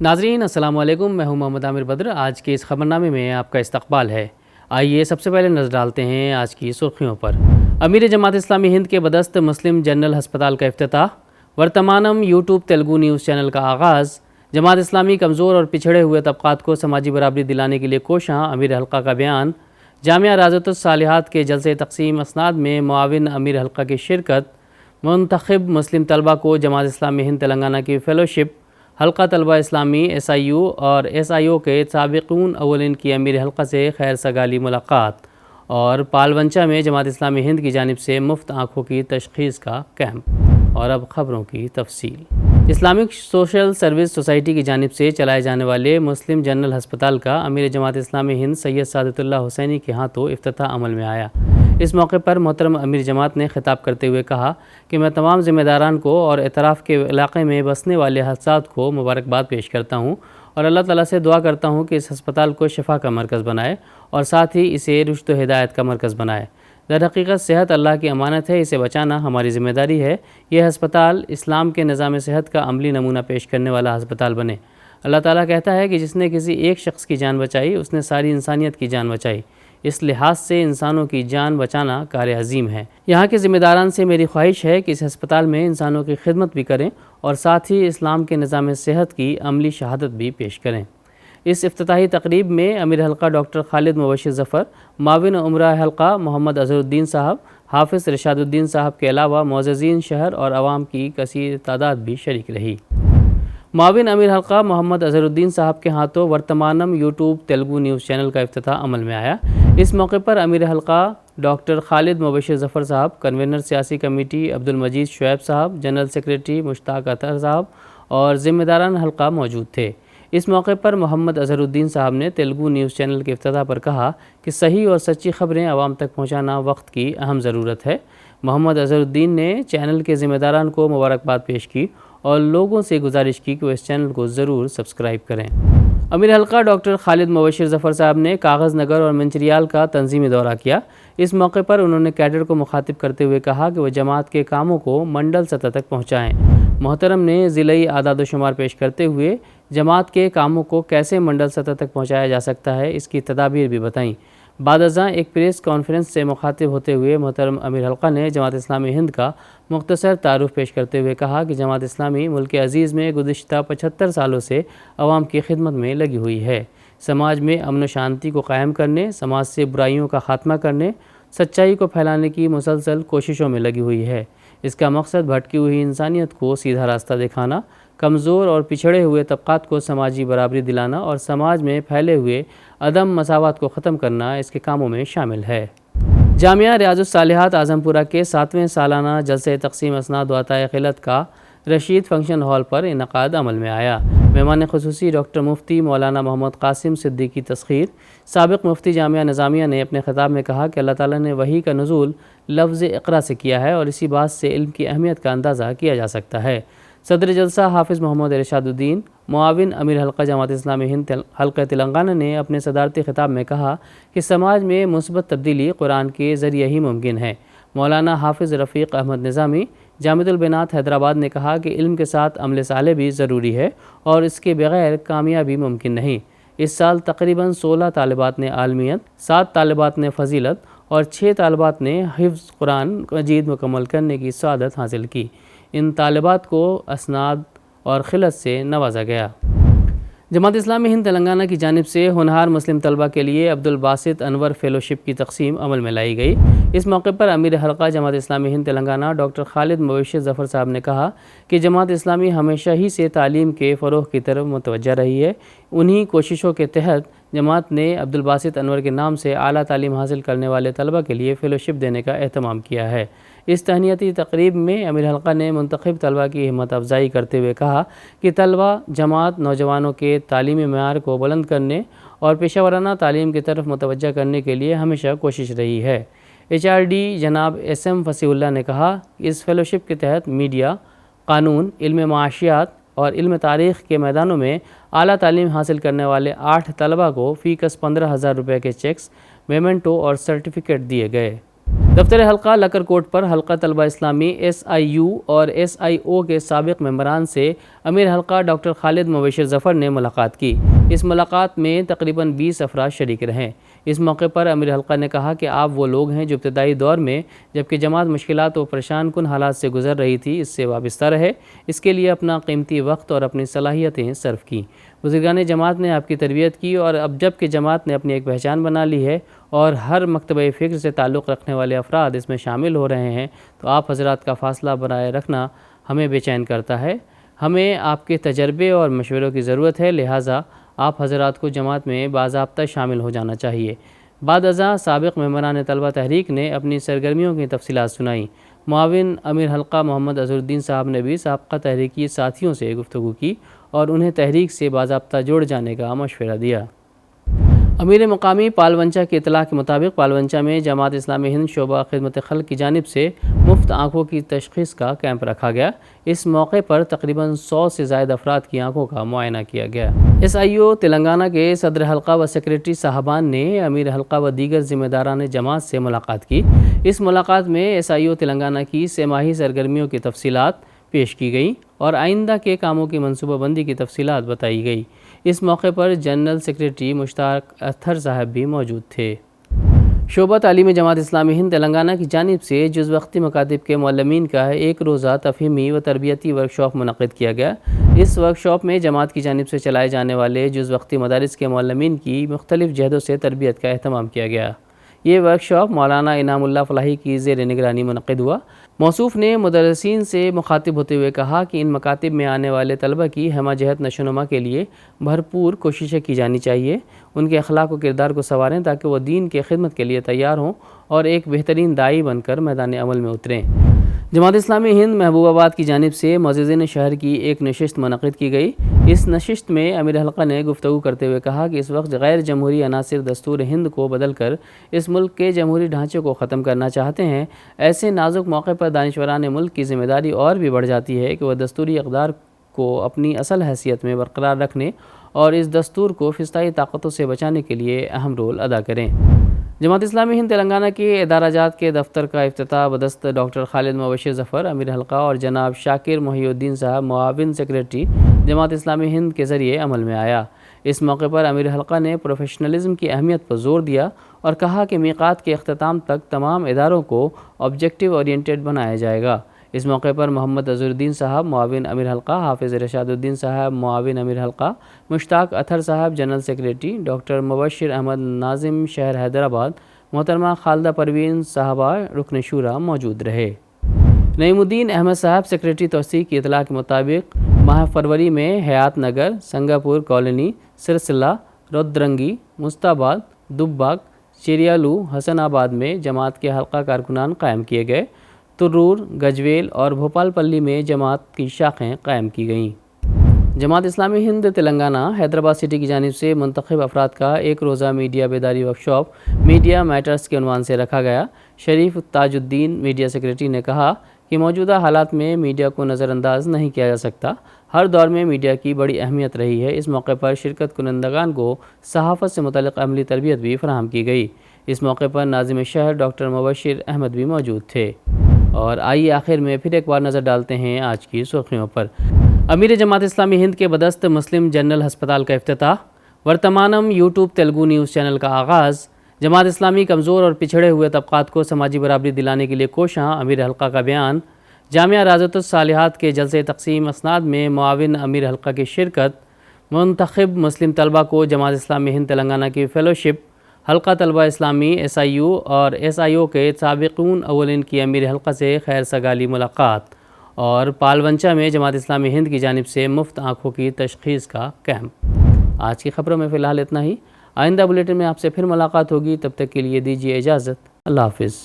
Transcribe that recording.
ناظرین السلام علیکم، میں ہوں محمد عامر بدر۔ آج کے اس خبرنامے میں آپ کا استقبال ہے۔ آئیے سب سے پہلے نظر ڈالتے ہیں آج کی سرخیوں پر۔ امیر جماعت اسلامی ہند کے بدست مسلم جنرل ہسپتال کا افتتاح، ورتمانم یوٹیوب تیلگو نیوز چینل کا آغاز، جماعت اسلامی کمزور اور پچھڑے ہوئے طبقات کو سماجی برابری دلانے کے لیے کوشاں، امیر حلقہ کا بیان، جامعہ ریاضت الصالحات کے جلسے تقسیم اسناد میں معاون امیر حلقہ کی شرکت، منتخب مسلم طلبہ کو جماعت اسلامی ہند تلنگانہ کی فیلوشپ، حلقہ طلبہ اسلامی ایس آئی یو اور ایس آئی او کے سابقون اولین کی امیر حلقہ سے خیر سگالی ملاقات، اور پالونچہ میں جماعت اسلامی ہند کی جانب سے مفت آنکھوں کی تشخیص کا کیمپ۔ اور اب خبروں کی تفصیل۔ اسلامک سوشل سروس سوسائٹی کی جانب سے چلائے جانے والے مسلم جنرل ہسپتال کا امیر جماعت اسلامی ہند سید سعادت اللہ حسینی کے ہاتھوں افتتاح عمل میں آیا۔ اس موقع پر محترم امیر جماعت نے خطاب کرتے ہوئے کہا کہ میں تمام ذمہ داران کو اور اطراف کے علاقے میں بسنے والے حضرات کو مبارکباد پیش کرتا ہوں اور اللہ تعالیٰ سے دعا کرتا ہوں کہ اس ہسپتال کو شفا کا مرکز بنائے اور ساتھ ہی اسے رشد و ہدایت کا مرکز بنائے۔ در حقیقت صحت اللہ کی امانت ہے، اسے بچانا ہماری ذمہ داری ہے۔ یہ ہسپتال اسلام کے نظام صحت کا عملی نمونہ پیش کرنے والا ہسپتال بنے۔ اللہ تعالیٰ کہتا ہے کہ جس نے کسی ایک شخص کی جان بچائی، اس نے ساری انسانیت کی جان بچائی۔ اس لحاظ سے انسانوں کی جان بچانا کار عظیم ہے۔ یہاں کے ذمہ داران سے میری خواہش ہے کہ اس ہسپتال میں انسانوں کی خدمت بھی کریں اور ساتھ ہی اسلام کے نظام صحت کی عملی شہادت بھی پیش کریں۔ اس افتتاحی تقریب میں امیر حلقہ ڈاکٹر خالد مبشر ظفر، معاون امراء حلقہ محمد اظہر الدین صاحب، حافظ رشاد الدین صاحب کے علاوہ معززین شہر اور عوام کی کثیر تعداد بھی شریک رہی۔ معاون امیر حلقہ محمد اظہر الدین صاحب کے ہاتھوں ورتمانم یوٹیوب تیلگو نیوز چینل کا افتتاح عمل میں آیا۔ اس موقع پر امیر حلقہ ڈاکٹر خالد مبشر ظفر صاحب، کنوینر سیاسی کمیٹی عبد المجید شعیب صاحب، جنرل سیکریٹری مشتاق اطہر صاحب اور ذمہ داران حلقہ موجود تھے۔ اس موقع پر محمد اظہر الدین صاحب نے تیلگو نیوز چینل کے افتتاح پر کہا کہ صحیح اور سچی خبریں عوام تک پہنچانا وقت کی اہم ضرورت ہے۔ محمد اظہر الدین نے چینل کے ذمہ داران کو مبارکباد پیش کی اور لوگوں سے گزارش کی کہ وہ اس چینل کو ضرور سبسکرائب کریں۔ امیر حلقہ ڈاکٹر خالد مبشر ظفر صاحب نے کاغذ نگر اور منچریال کا تنظیمی دورہ کیا۔ اس موقع پر انہوں نے کیڈر کو مخاطب کرتے ہوئے کہا کہ وہ جماعت کے کاموں کو منڈل سطح تک پہنچائیں۔ محترم نے ضلعی اعداد و شمار پیش کرتے ہوئے جماعت کے کاموں کو کیسے منڈل سطح تک پہنچایا جا سکتا ہے، اس کی تدابیر بھی بتائیں۔ بعد ازاں ایک پریس کانفرنس سے مخاطب ہوتے ہوئے محترم امیر حلقہ نے جماعت اسلامی ہند کا مختصر تعارف پیش کرتے ہوئے کہا کہ جماعت اسلامی ملک عزیز میں گزشتہ 75 سالوں سے عوام کی خدمت میں لگی ہوئی ہے۔ سماج میں امن و شانتی کو قائم کرنے، سماج سے برائیوں کا خاتمہ کرنے، سچائی کو پھیلانے کی مسلسل کوششوں میں لگی ہوئی ہے۔ اس کا مقصد بھٹکی ہوئی انسانیت کو سیدھا راستہ دکھانا، کمزور اور پچھڑے ہوئے طبقات کو سماجی برابری دلانا اور سماج میں پھیلے ہوئے عدم مساوات کو ختم کرنا اس کے کاموں میں شامل ہے۔ جامعہ ریاض الصالحات اعظم پورہ کے 7ویں سالانہ جلسہ تقسیم اسناد و عطائے خلعت کا رشید فنکشن ہال پر انعقاد عمل میں آیا۔ مہمان خصوصی ڈاکٹر مفتی مولانا محمد قاسم صدیقی تسخیر، سابق مفتی جامعہ نظامیہ نے اپنے خطاب میں کہا کہ اللہ تعالیٰ نے وحی کا نزول لفظ اقرا سے کیا ہے اور اسی بات سے علم کی اہمیت کا اندازہ کیا جا سکتا ہے۔ صدر جلسہ حافظ محمد ارشاد الدین، معاون امیر حلقہ جماعت اسلامی ہند حلقہ تلنگانہ نے اپنے صدارتی خطاب میں کہا کہ سماج میں مثبت تبدیلی قرآن کے ذریعے ہی ممکن ہے۔ مولانا حافظ رفیق احمد نظامی، جامعۃ البنات حیدرآباد نے کہا کہ علم کے ساتھ عمل صالح بھی ضروری ہے اور اس کے بغیر کامیابی ممکن نہیں۔ اس سال تقریباً 16 طالبات نے عالمیت، 7 طالبات نے فضیلت اور 6 طالبات نے حفظ قرآن مجید مکمل کرنے کی سعادت حاصل کی۔ ان طالبات کو اسناد اور خلعت سے نوازا گیا۔ جماعت اسلامی ہند تلنگانہ کی جانب سے ہونہار مسلم طلبہ کے لیے عبد الباسط انور فیلوشپ کی تقسیم عمل میں لائی گئی۔ اس موقع پر امیر حلقہ جماعت اسلامی ہند تلنگانہ ڈاکٹر خالد مبشر ظفر صاحب نے کہا کہ جماعت اسلامی ہمیشہ ہی سے تعلیم کے فروغ کی طرف متوجہ رہی ہے۔ انہی کوششوں کے تحت جماعت نے عبد الباسط انور کے نام سے اعلیٰ تعلیم حاصل کرنے والے طلبہ کے لیے فیلوشپ دینے کا اہتمام کیا ہے۔ اس تہنیتی تقریب میں امیر حلقہ نے منتخب طلبہ کی ہمت افزائی کرتے ہوئے کہا کہ طلبہ جماعت نوجوانوں کے تعلیمی معیار کو بلند کرنے اور پیشہ ورانہ تعلیم کی طرف متوجہ کرنے کے لیے ہمیشہ کوشش رہی ہے۔ HRD جناب SM فصیح اللہ نے کہا کہ اس فیلوشپ کے تحت میڈیا، قانون، علم معاشیات اور علم تاریخ کے میدانوں میں اعلیٰ تعلیم حاصل کرنے والے 8 طلبہ کو فی کس 15,000 روپے کے چیکس، میمنٹو اور سرٹیفکیٹ دیے گئے۔ دفتر حلقہ لکر کوٹ پر حلقہ طلبہ اسلامی SIU اور SIO کے سابق ممبران سے امیر حلقہ ڈاکٹر خالد مبشر ظفر نے ملاقات کی۔ اس ملاقات میں تقریباً 20 افراد شریک رہے۔ اس موقع پر امیر حلقہ نے کہا کہ آپ وہ لوگ ہیں جو ابتدائی دور میں جبکہ جماعت مشکلات و پریشان کن حالات سے گزر رہی تھی اس سے وابستہ رہے، اس کے لیے اپنا قیمتی وقت اور اپنی صلاحیتیں صرف کیں۔ بزرگان جماعت نے آپ کی تربیت کی اور اب جب کہ جماعت نے اپنی ایک پہچان بنا لی ہے اور ہر مکتبہ فکر سے تعلق رکھنے والے افراد اس میں شامل ہو رہے ہیں تو آپ حضرات کا فاصلہ بنائے رکھنا ہمیں بے چین کرتا ہے۔ ہمیں آپ کے تجربے اور مشوروں کی ضرورت ہے، لہٰذا آپ حضرات کو جماعت میں باضابطہ شامل ہو جانا چاہیے۔ بعد ازاں سابق ممبران طلبہ تحریک نے اپنی سرگرمیوں کی تفصیلات سنائیں۔ معاون امیر حلقہ محمد اظہرالدین صاحب نے بھی سابقہ تحریکی ساتھیوں سے گفتگو کی اور انہیں تحریک سے باضابطہ جوڑ جانے کا مشورہ دیا۔ امیر مقامی پالونچہ کی اطلاع کے مطابق پالونچہ میں جماعت اسلامی ہند شعبہ خدمت خلق کی جانب سے مفت آنکھوں کی تشخیص کا کیمپ رکھا گیا۔ اس موقع پر تقریباً 100 سے زائد افراد کی آنکھوں کا معائنہ کیا گیا۔ SIO تلنگانہ کے صدر حلقہ و سیکریٹری صاحبان نے امیر حلقہ و دیگر ذمہ داران جماعت سے ملاقات کی۔ اس ملاقات میں SIO تلنگانہ کی 3 ماہی سرگرمیوں کی تفصیلات پیش کی گئیں اور آئندہ کے کاموں کی منصوبہ بندی کی تفصیلات بتائی گئی۔ اس موقع پر جنرل سیکریٹری مشتاق اطہر صاحب بھی موجود تھے۔ شعبہ تعلیم جماعت اسلامی ہند تلنگانہ کی جانب سے جز وقتی مکاتب کے معلمین کا ایک روزہ تفہیمی و تربیتی ورکشاپ منعقد کیا گیا۔ اس ورکشاپ میں جماعت کی جانب سے چلائے جانے والے جز وقتی مدارس کے معلمین کی مختلف جہدوں سے تربیت کا اہتمام کیا گیا۔ یہ ورکشاپ مولانا انعام اللہ فلاحی کی زیر نگرانی منعقد ہوا۔ موصوف نے مدرسین سے مخاطب ہوتے ہوئے کہا کہ ان مکاتب میں آنے والے طلبہ کی ہمہ جہت نشوونما کے لیے بھرپور کوششیں کی جانی چاہیے، ان کے اخلاق و کردار کو سنواریں تاکہ وہ دین کے خدمت کے لیے تیار ہوں اور ایک بہترین داعی بن کر میدان عمل میں اتریں۔ جماعت اسلامی ہند محبوب آباد کی جانب سے معززین شہر کی ایک نشست منعقد کی گئی۔ اس نشست میں امیر حلقہ نے گفتگو کرتے ہوئے کہا کہ اس وقت غیر جمہوری عناصر دستور ہند کو بدل کر اس ملک کے جمہوری ڈھانچے کو ختم کرنا چاہتے ہیں۔ ایسے نازک موقع پر دانشوران ملک کی ذمہ داری اور بھی بڑھ جاتی ہے کہ وہ دستوری اقدار کو اپنی اصل حیثیت میں برقرار رکھنے اور اس دستور کو فضائی طاقتوں سے بچانے کے لیے اہم رول ادا کریں۔ جماعت اسلامی ہند تلنگانہ کے ادارہ جات کے دفتر کا افتتاح بدست ڈاکٹر خالد مبشر ظفر امیر حلقہ اور جناب شاکر محی الدین صاحب معاون سیکریٹری جماعت اسلامی ہند کے ذریعے عمل میں آیا۔ اس موقع پر امیر حلقہ نے پروفیشنلزم کی اہمیت پر زور دیا اور کہا کہ میقات کے اختتام تک تمام اداروں کو آبجیکٹو اورینٹڈ بنایا جائے گا۔ اس موقع پر محمد اظہرالدین صاحب معاون امیر حلقہ، حافظ رشاد الدین صاحب معاون امیر حلقہ، مشتاق اطہر صاحب جنرل سیکریٹری، ڈاکٹر مبشر احمد ناظم شہر حیدرآباد، محترمہ خالدہ پروین صاحبہ رکن شورا موجود رہے۔ نعیم الدین احمد صاحب سیکریٹری توسیع کی اطلاع کے مطابق ماہ فروری میں حیات نگر، سنگاپور کالونی، سرسلہ، رودرنگی، مستاباد، دباگ، چیریالو، حسن آباد میں جماعت کے حلقہ کارکنان قائم کیے گئے۔ ترور، گجویل اور بھوپال پلی میں جماعت کی شاخیں قائم کی گئیں۔ جماعت اسلامی ہند تلنگانہ حیدرآباد سٹی کی جانب سے منتخب افراد کا ایک روزہ میڈیا بیداری ورکشاپ میڈیا میٹرز کے عنوان سے رکھا گیا۔ شریف تاج الدین میڈیا سیکریٹری نے کہا کہ موجودہ حالات میں میڈیا کو نظر انداز نہیں کیا جا سکتا۔ ہر دور میں میڈیا کی بڑی اہمیت رہی ہے۔ اس موقع پر شرکت کنندگان کو صحافت سے متعلق عملی تربیت بھی فراہم کی گئی۔ اس موقع پر ناظم شہر ڈاکٹر مبشر احمد بھی موجود تھے۔ اور آئیے آخر میں پھر ایک بار نظر ڈالتے ہیں آج کی سرخیوں پر۔ امیر جماعت اسلامی ہند کے بدست مسلم جنرل ہسپتال کا افتتاح، ورتمانم یوٹیوب تیلگو نیوز چینل کا آغاز، جماعت اسلامی کمزور اور پچھڑے ہوئے طبقات کو سماجی برابری دلانے کے لیے کوشاں، امیر حلقہ کا بیان، جامعہ رازۃ الصالحات کے جلسے تقسیم اسناد میں معاون امیر حلقہ کی شرکت، منتخب مسلم طلبہ کو جماعت اسلامی ہند تلنگانہ کی فیلوشپ، حلقہ طلبہ اسلامی SIU اور SIO کے سابقون اولین کی امیر حلقہ سے خیر سگالی ملاقات، اور پالونچہ میں جماعت اسلامی ہند کی جانب سے مفت آنکھوں کی تشخیص کا کیمپ۔ آج کی خبروں میں فی الحال اتنا ہی۔ آئندہ بلیٹن میں آپ سے پھر ملاقات ہوگی، تب تک کے لیے دیجیے اجازت۔ اللہ حافظ۔